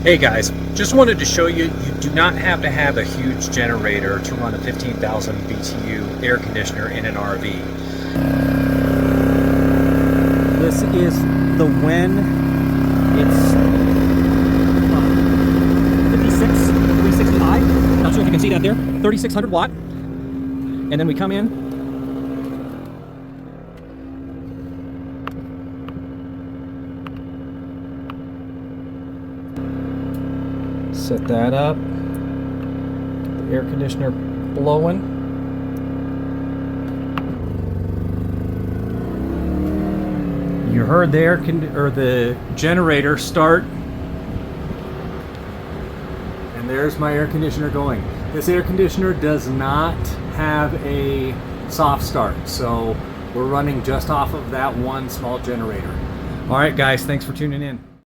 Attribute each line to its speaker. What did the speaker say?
Speaker 1: Hey guys, just wanted to show you, you do not have to have a huge generator to run a 15,000 BTU air conditioner in an RV. This is the Wen. It's 56 360i. Not sure if you can see that there. 3600 watt. And then we come in. Set that up. Get the air conditioner blowing. You heard the the generator start, and there's my air conditioner going. This air conditioner does not have a soft start, so we're running just off of that one small generator. All right, guys, thanks for tuning in.